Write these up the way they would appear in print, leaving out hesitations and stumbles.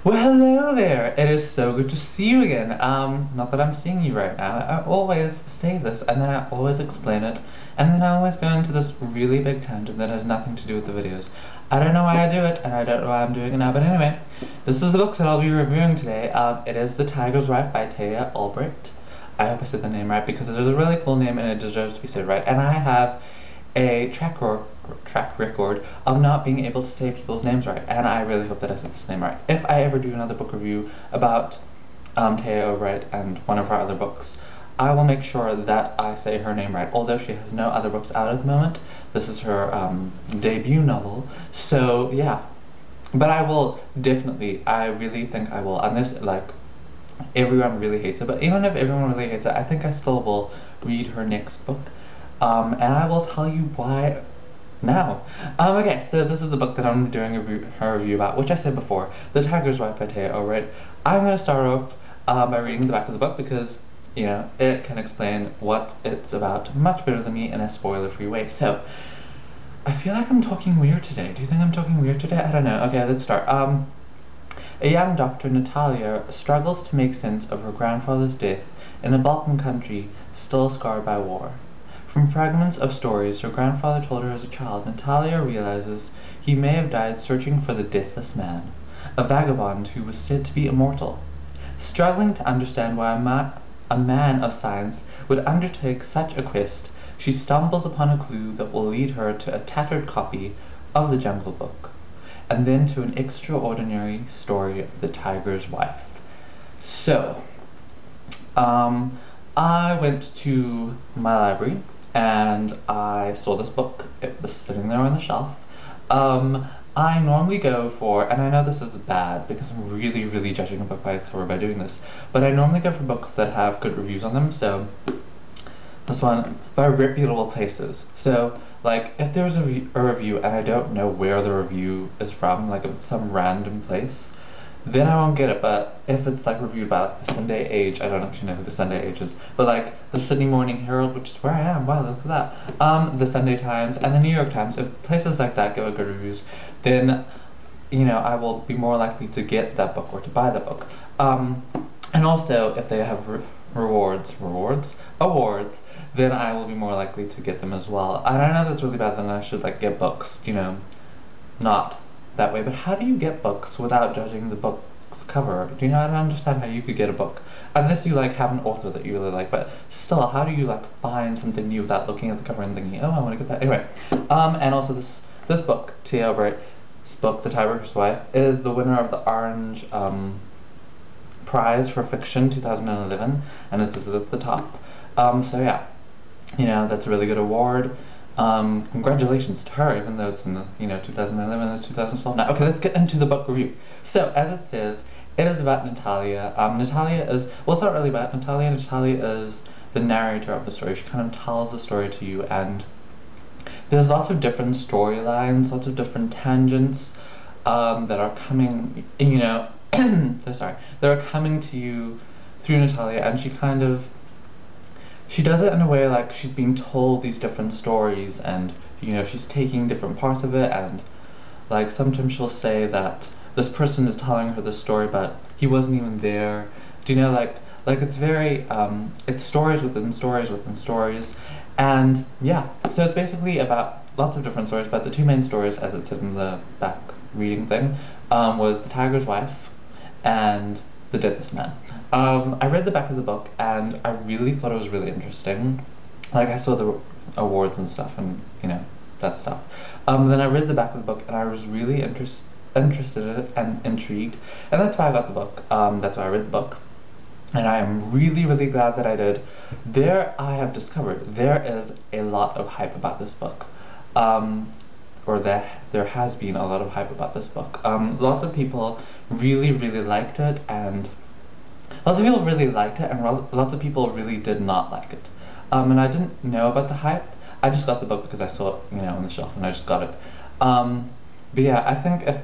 Well, hello there. It is so good to see you again. Not that I'm seeing you right now. I always say this, and then I always explain it, and then I always go into this really big tangent that has nothing to do with the videos. I don't know why I do it, and I don't know why I'm doing it now, but anyway, this is the book that I'll be reviewing today. It is The Tiger's Wife by Taya Obreht. I hope I said the name right, because it is a really cool name, and it deserves to be said right. And I have a track record of not being able to say people's names right, and I really hope that I said this name right. If I ever do another book review about Taya Obreht and one of her other books, I will make sure that I say her name right, although she has no other books out at the moment. This is her debut novel, so yeah. But I will definitely, I really think I will, and this, like, everyone really hates it, but even if everyone really hates it, I think I still will read her next book. And I will tell you why now. Okay, so this is the book that I'm doing a review about, which I said before, The Tiger's Wife by Taya Obreht. I'm going to start off by reading the back of the book because, you know, it can explain what it's about much better than me in a spoiler-free way. So, I feel like I'm talking weird today. Do you think I'm talking weird today? I don't know. Okay, let's start. A young doctor, Natalia, struggles to make sense of her grandfather's death in a Balkan country still scarred by war. From fragments of stories her grandfather told her as a child, Natalia realizes he may have died searching for the deathless man, a vagabond who was said to be immortal. Struggling to understand why a man of science would undertake such a quest, she stumbles upon a clue that will lead her to a tattered copy of the Jungle Book, and then to an extraordinary story of the tiger's wife. So, I went to my library and I saw this book. It was sitting there on the shelf. I normally go for, and I know this is bad because I'm really judging a book by its cover by doing this, but I normally go for books that have good reviews on them, so this one, by reputable places. So, like, if there's a review and I don't know where the review is from, like if it's some random place, then I won't get it. But if it's like reviewed by like the Sunday Age, I don't actually know who the Sunday Age is, but like the Sydney Morning Herald, which is where I am, wow, look at that, the Sunday Times, and the New York Times, if places like that give good reviews, then, you know, I will be more likely to get that book or to buy that book. And also, if they have awards, then I will be more likely to get them as well. And I know that's really bad, then I should like get books, you know, not that way. But how do you get books without judging the book's cover? Do you know? I don't understand how you could get a book unless you like have an author that you really like. But still, how do you like find something new without looking at the cover and thinking, oh, I want to get that? Anyway, and also this book, Taya Obreht's book, The Tiger's Wife, is the winner of the Orange Prize for Fiction 2011, and it's at the top. So yeah, you know, that's a really good award. Congratulations to her, even though it's in the, you know, 2011, it's 2012 now. Okay, let's get into the book review. So, as it says, it is about Natalia. Natalia is, well, it's not really about Natalia. Natalia is the narrator of the story. She kind of tells the story to you, and there's lots of different storylines, lots of different tangents that are coming, you know, sorry, that are coming to you through Natalia, and she does it in a way like she's being told these different stories, and, you know, she's taking different parts of it, and like sometimes she'll say that this person is telling her this story but he wasn't even there. Do you know, like it's very it's stories within stories within stories, and yeah, so it's basically about lots of different stories, but the two main stories, as it says in the back reading thing, was The Tiger's Wife and The Deathless Man. I read the back of the book and I really thought it was really interesting. Like, I saw the awards and stuff and, you know, that stuff. Then I read the back of the book and I was really interested in it and intrigued, and that's why I got the book. That's why I read the book. And I am really glad that I did. I have discovered there is a lot of hype about this book. Or there has been a lot of hype about this book. Lots of people really liked it, and lots of people really liked it, and lots of people really did not like it. And I didn't know about the hype. I just got the book because I saw it, you know, on the shelf, and I just got it. But yeah, I think if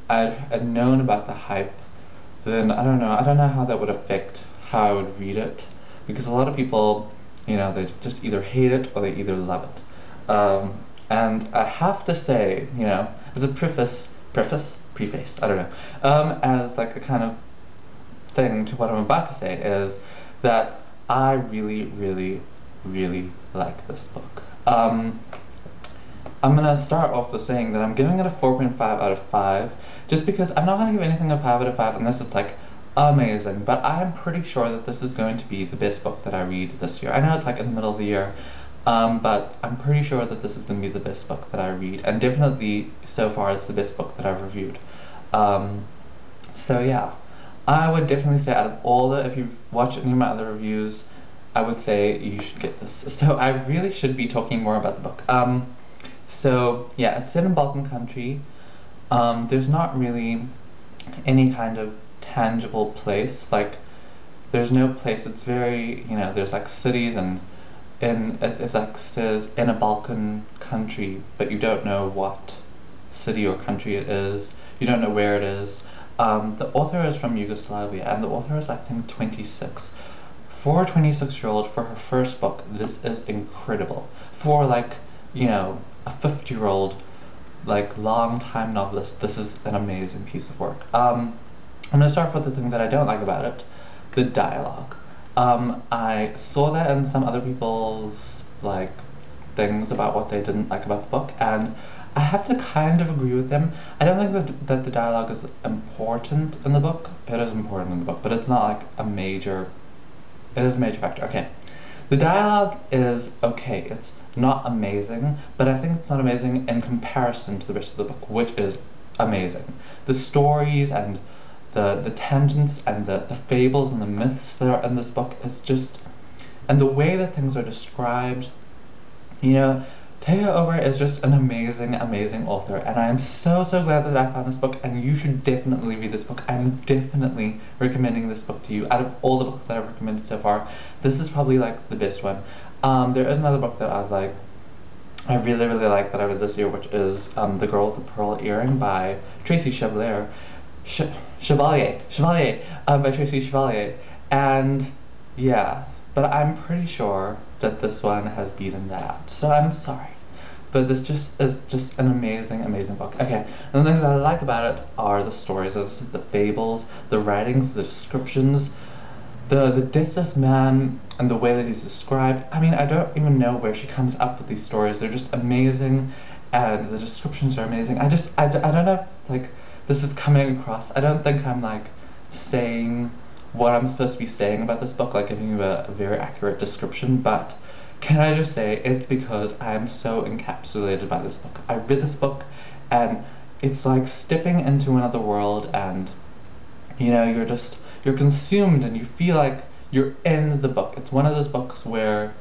I'd known about the hype, then I don't know how that would affect how I would read it, because a lot of people, you know, they just either hate it or they either love it. And I have to say, you know, as a preface, prefaced, I don't know, as like a kind of thing to what I'm about to say is that I really, really, really like this book. I'm gonna start off with saying that I'm giving it a 4.5 out of 5, just because I'm not gonna give anything a 5 out of 5 unless it's like amazing, but I'm pretty sure that this is going to be the best book that I read this year. I know it's like in the middle of the year, but I'm pretty sure that this is going to be the best book that I read, and definitely so far it's the best book that I've reviewed. So yeah, I would definitely say out of all the, if you've watched any of my other reviews, I would say you should get this. So I really should be talking more about the book. So yeah, it's set in Balkan country. There's not really any kind of tangible place. Like, there's no place. It's very, there's like cities and it like says in a Balkan country, but you don't know what city or country it is. You don't know where it is. The author is from Yugoslavia, and the author is, I think, 26. For a 26-year-old, for her first book, this is incredible. For like, a 50-year-old, like long-time novelist, this is an amazing piece of work. I'm gonna start with the thing that I don't like about it, the dialogue. I saw that in some other people's like things about what they didn't like about the book, and I have to kind of agree with them. I don't think that the dialogue is important in the book. It is important in the book, but it's not like a major. It is a major factor. Okay, the dialogue is okay. It's not amazing, but I think it's not amazing in comparison to the rest of the book, which is amazing. The stories and the tangents and the fables and the myths that are in this book is just, and the way that things are described, Taya Obreht is just an amazing, amazing author, and I am so, so glad that I found this book, and you should definitely read this book. I'm definitely recommending this book to you. Out of all the books that I've recommended so far, this is probably like the best one. There is another book that I really, really like that I read this year, which is The Girl with the Pearl Earring by Tracy Chevalier. Chevalier, by Tracy Chevalier. And yeah, but I'm pretty sure that this one has beaten that out. So I'm sorry. But this just is just an amazing, amazing book. Okay, and the things I like about it are the stories, as I said, the fables, the writings, the descriptions, the deathless man and the way that he's described. I mean, I don't even know where she comes up with these stories. They're just amazing, and the descriptions are amazing. I don't know if, like, this is coming across. I don't think I'm, like, saying what I'm supposed to be saying about this book, like giving you a very accurate description, but can I just say it's because I'm so encapsulated by this book. I read this book, and it's like stepping into another world, and, you're consumed and you feel like you're in the book. It's one of those books where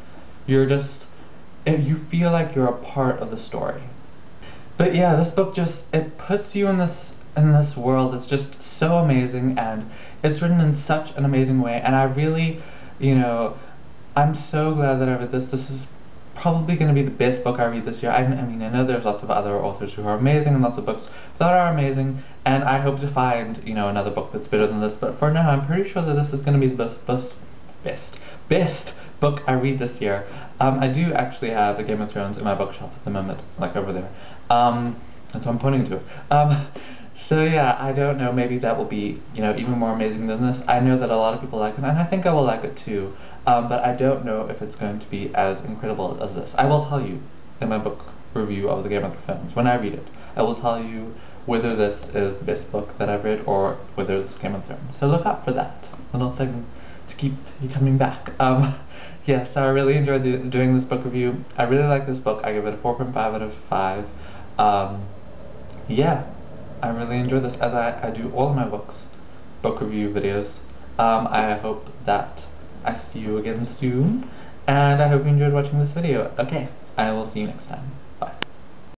you feel like you're a part of the story. But yeah, this book it puts you in this world that's just so amazing, and it's written in such an amazing way, and I really, I'm so glad that I read this. This is probably going to be the best book I read this year. I mean, I know there's lots of other authors who are amazing and lots of books that are amazing, and I hope to find, another book that's better than this, but for now, I'm pretty sure that this is going to be the best book I read this year. I do actually have a Game of Thrones in my bookshelf at the moment, like over there. That's what I'm pointing to. So yeah, I don't know, maybe that will be, even more amazing than this. I know that a lot of people like it, and I think I will like it too. But I don't know if it's going to be as incredible as this. I will tell you in my book review of the Game of Thrones, when I read it, I will tell you whether this is the best book that I've read or whether it's Game of Thrones. So look out for that little thing to keep you coming back. Yes, so I really enjoyed doing this book review. I really like this book. I give it a 4.5 out of 5. Yeah, I really enjoy this, as I do all of my book review videos. I hope that I see you again soon, and I hope you enjoyed watching this video. Okay, I will see you next time.